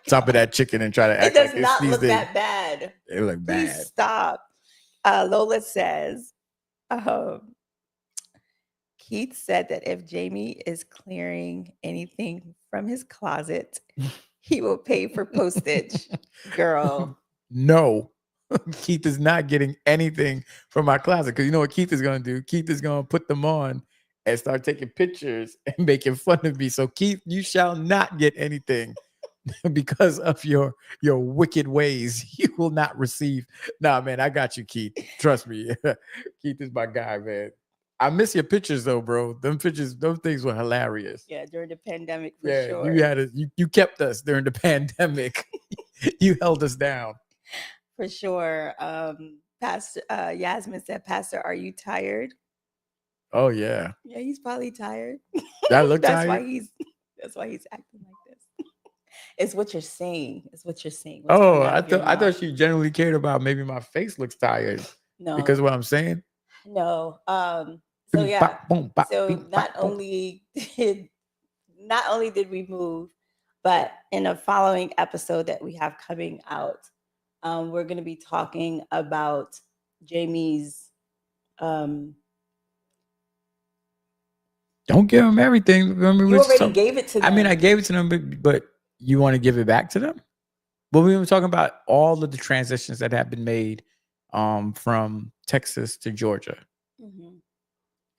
top of that chicken and try to act like it's It does not look that bad. It look bad. Please stop. Lola says, Keith said that if Jamie is clearing anything from his closet, he will pay for postage. Girl. No. Keith is not getting anything from my closet because you know what Keith is going to do? Keith is going to put them on and start taking pictures and making fun of me. So Keith, you shall not get anything because of your wicked ways. You will not receive. Nah, man, I got you, Keith. Trust me. Keith is my guy, man. I miss your pictures though, bro. Them pictures, those things were hilarious. Yeah, during the pandemic for sure. You kept us during the pandemic. You held us down. For sure. Pastor Yasmin said, Pastor, are you tired? Oh yeah. Yeah, he's probably tired. That looked that's tired. That's why he's acting like It's what you're saying. It's what you're saying. What's Oh, coming out of your I mouth. thought she genuinely cared about maybe my face looks tired because No, of what I'm saying. no. So Boom, yeah. bop, boom, bop, So bing, bop, boom. not only did we move, but in a following episode that we have coming out, we're going to be talking about Jamie's. Um, Don't give them everything. Remember, you already gave it to I mean, them. I gave it to them, but you want to give it back to them? Well, we were talking about all of the transitions that have been made from Texas to Georgia Mhm.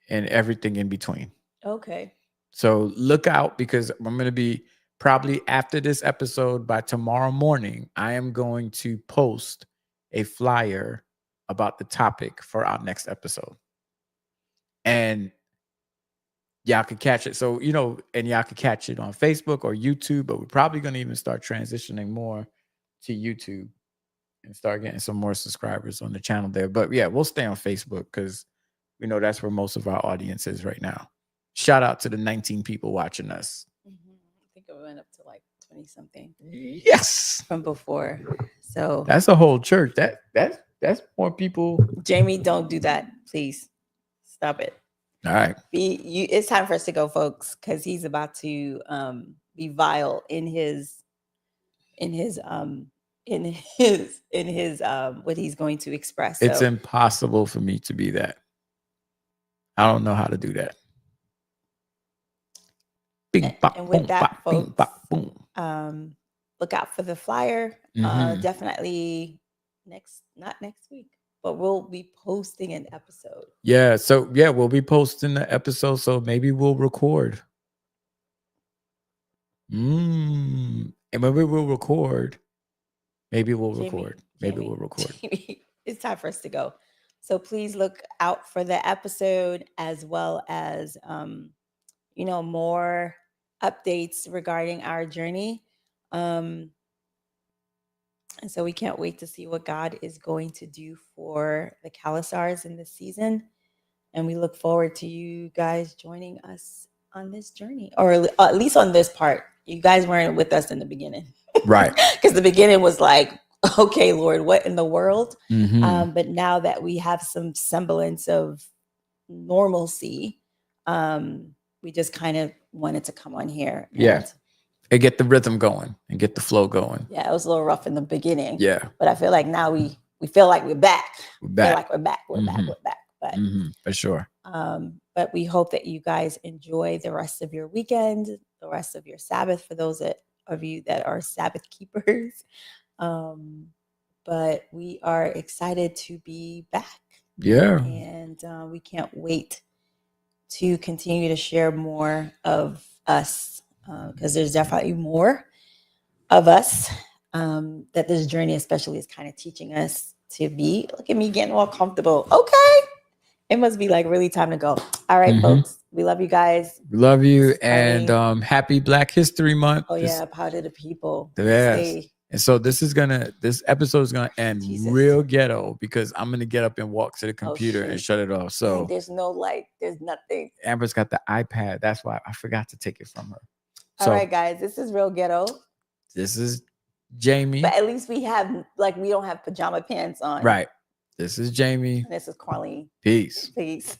and everything in between. Okay. So look out because I'm going to be probably after this episode by tomorrow morning. I am going to post a flyer about the topic for our next episode. And y'all can catch it. So, and y'all can catch it on Facebook or YouTube, but we're probably going to even start transitioning more to YouTube and start getting some more subscribers on the channel there. But yeah, we'll stay on Facebook because we know that's where most of our audience is right now. Shout out to the 19 people watching us. Mm-hmm. I think it went up to like 20 something. Yes. From before. So that's a whole church. That's more people. Jamie, don't do that, please. Stop it. All right. It's time for us to go, folks, because he's about to be vile in his what he's going to express. It's impossible for me to be that. I don't know how to do that. Bing, bop, and with boom, that, bop, folks, bing, bop, boom. Look out for the flyer. Definitely not next week, but we'll be posting an episode. Yeah. So yeah, we'll be posting the episode. So maybe we'll record. And maybe we'll record. Maybe we'll record. Maybe we'll record. It's time for us to go. So please look out for the episode as well as more updates regarding our journey. And so we can't wait to see what God is going to do for the Calasars in this season. And we look forward to you guys joining us on this journey, or at least on this part. You guys weren't with us in the beginning. Right. Because the beginning was like, okay, Lord, what in the world? Mm-hmm. But now that we have some semblance of normalcy, we just kind of wanted to come on here. And get the rhythm going and get the flow going. Yeah, it was a little rough in the beginning. Yeah. But I feel like now we feel like we're back. We're back. Feel like we're back. We're Mm-hmm. back. We're back. But for sure. But we hope that you guys enjoy the rest of your weekend, the rest of your Sabbath for those of you that are Sabbath keepers. But we are excited to be back. Yeah. And we can't wait to continue to share more of us because there's definitely more of us that this journey especially is kind of teaching us to be. Look at me getting all comfortable. Okay. It must be like really time to go. All right, folks. We love you guys. We love you. And happy Black History Month. Oh, yeah. Power to the people. Yes. And so this episode is gonna end real ghetto because I'm gonna get up and walk to the computer and shut it off. So there's no light, there's nothing. Amber's got the iPad. That's why I forgot to take it from her. All right, guys, this is real ghetto. This is Jamie. But at least we don't have pajama pants on. Right. This is Jamie. And this is Carlene. Peace. Peace.